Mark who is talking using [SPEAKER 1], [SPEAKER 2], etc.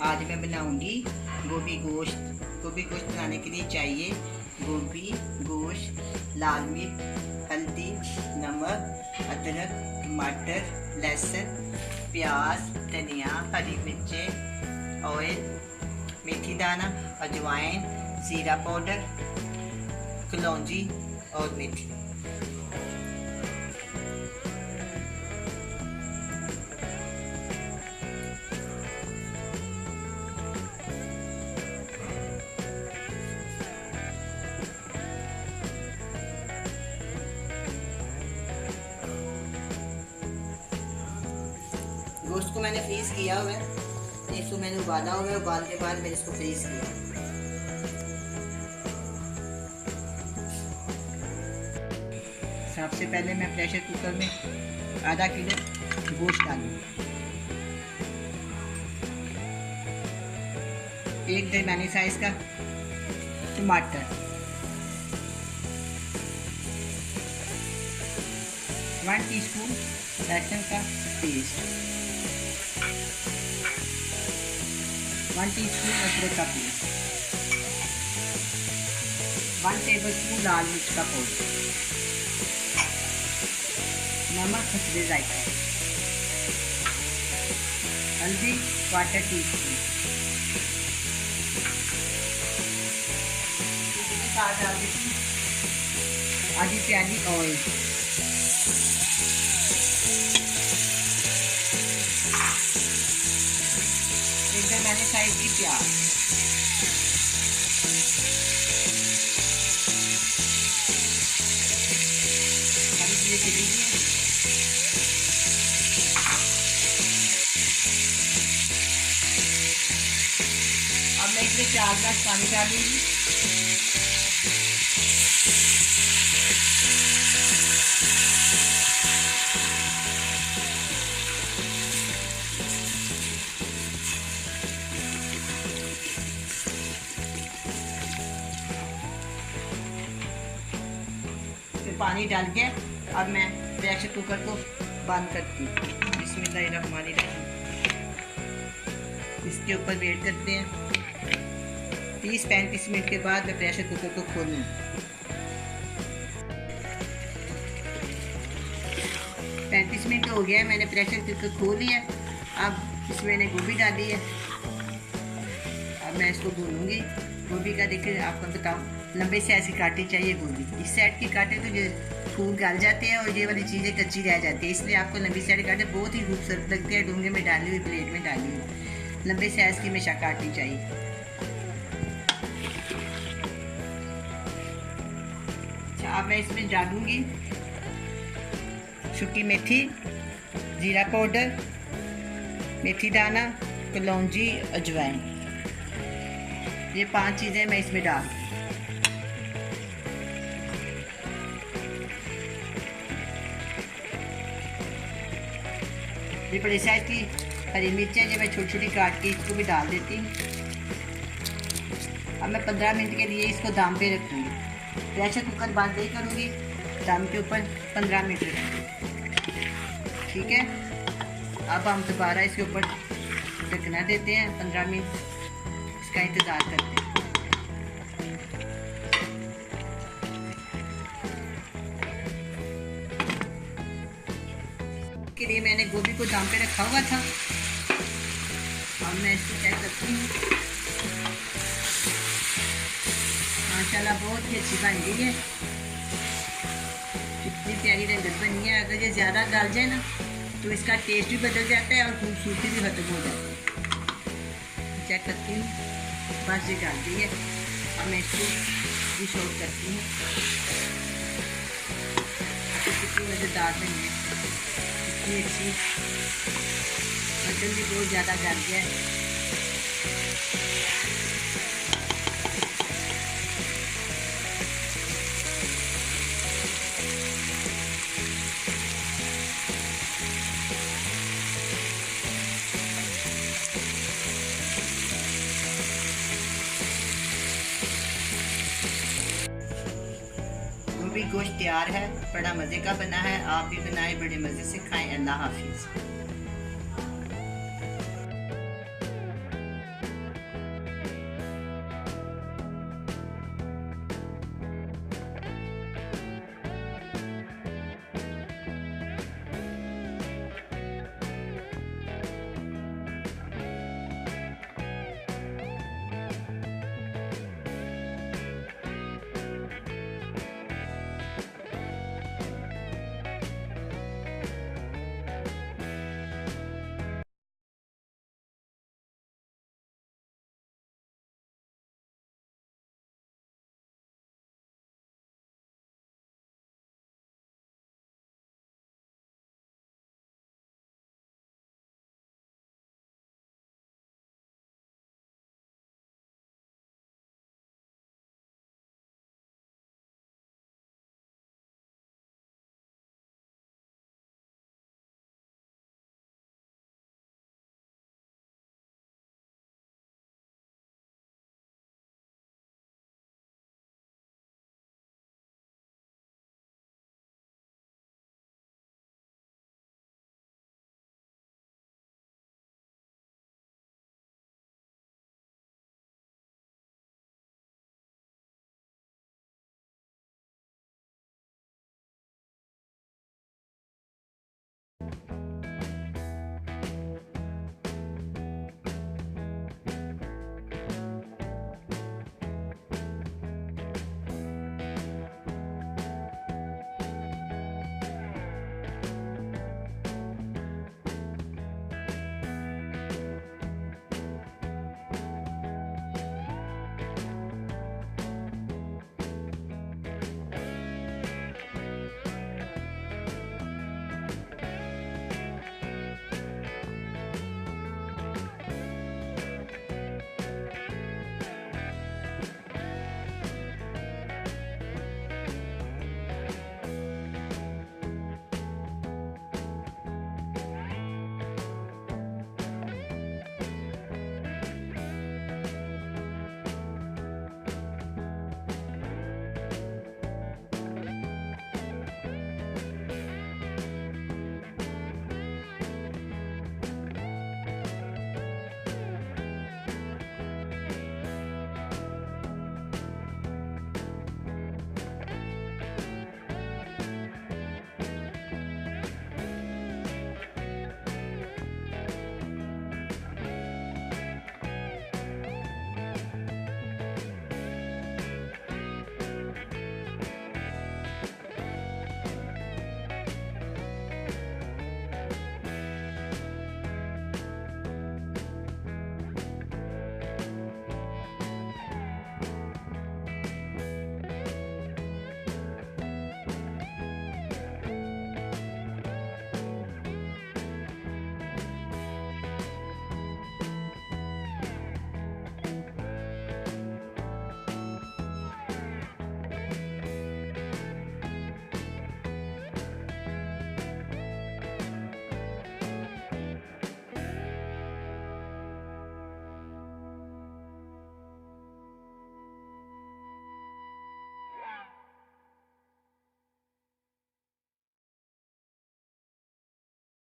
[SPEAKER 1] आज मैं बनाऊंगी गोभी गोश्त। गोभी गोश्त बनाने के लिए चाहिए गोभी, गोश्त, लाल मिर्च, हल्दी, नमक, अदरक, टमाटर, लहसुन, प्याज, धनिया, हरी मिर्चें, ऑयल, मेथी दाना, अजवाइन, जीरा पाउडर, कलौंजी और मेथी। गोश्त को मैंने फ्रीज किया हुआ है, इसको मैंने उबाला हुआ है। उबाल के बाद मैंने इसको फ्रीज किया। सबसे पहले मैं प्रेशर कुकर में आधा किलो गोश्त डालूंगी। एक दरमियानी साइज का टमाटर, 1 टीस्पून लहसुन का पेस्ट, 1 टीस्पून अदरक का पेस्ट, 1 टेबलस्पून लाल मिर्च का पाउडर, नमक हस्बे जायका, हल्दी 1/4 टीस्पून, इसके साथ डाल देती आधी प्याली ऑयल, एक दरमियानी साइज की प्याज, हरी चीजें चली गई। अब मैं इसमें 4 गिलास पानी डालूंगी। पानी डाल के अब मैं प्रेशर कुकर को बंद करती हूँ। बिस्मिल्लाहिर्रहमानिर्रहीम। इसके ऊपर वेट करते हैं 30-35 मिनट के बाद मैं प्रेशर कुकर को खोलूँ। 35 मिनट हो गया है, मैंने प्रेशर कुकर खोल लिया। अब इसमें मैंने गोभी डाली है। अब मैं इसको भूनूंगी। गोभी का देखिए आपको बताऊँ, लंबे साइज की काटी चाहिए गोभी। इस साइड की काटे तो ये फूल गल जाते हैं और ये वाली चीज़ें कच्ची रह जाती है, इसलिए आपको लंबी साइड काटे बहुत ही खूबसूरत लगती है। डूंगे में डाली हुई, प्लेट में डाली हुई, लंबे साइज की हमेशा काटनी चाहिए। अच्छा, अब मैं इसमें डालूंगी सूखी मेथी, जीरा पाउडर, मेथी दाना, कलौंजी, अजवाइन। ये 5 चीज़ें मैं इसमें डाल दूँ। ये बड़ी साइज की हरी मिर्चें जो मैं छोटी छोटी काट के इसको भी डाल देती हूँ। अब मैं 15 मिनट के लिए इसको दम पे रखूँगी। प्रेशर कुकर बंद नहीं करूँगी, दम के ऊपर 15 मिनट रखूँगी। ठीक है, अब हम दोबारा इसके ऊपर ढकना देते हैं। 15 मिनट इसका इंतज़ार करते हैं। के लिए मैंने गोभी को दम पे रखा हुआ था। अब मैं इसको चेक करती हूँ। माशाल्लाह बहुत ही अच्छी बन गई है, कितनी प्यारी रंगत बनी है। अगर ये ज़्यादा गल जाए ना तो इसका टेस्ट भी बदल जाता है और खूबसूरती भी खत्म हो जाती है। चेक करती हूँ, बस ये गल गई है। अब मैं इसको डिश आउट करती हूँ। कितनी मज़ेदार बनी है, इतनी अच्छी। मटन भी बहुत ज़्यादा गल गया है। गोश्त तैयार है, बड़ा मज़े का बना है। आप भी बनाएं, बड़े मज़े से खाएं। अल्लाह हाफिज़।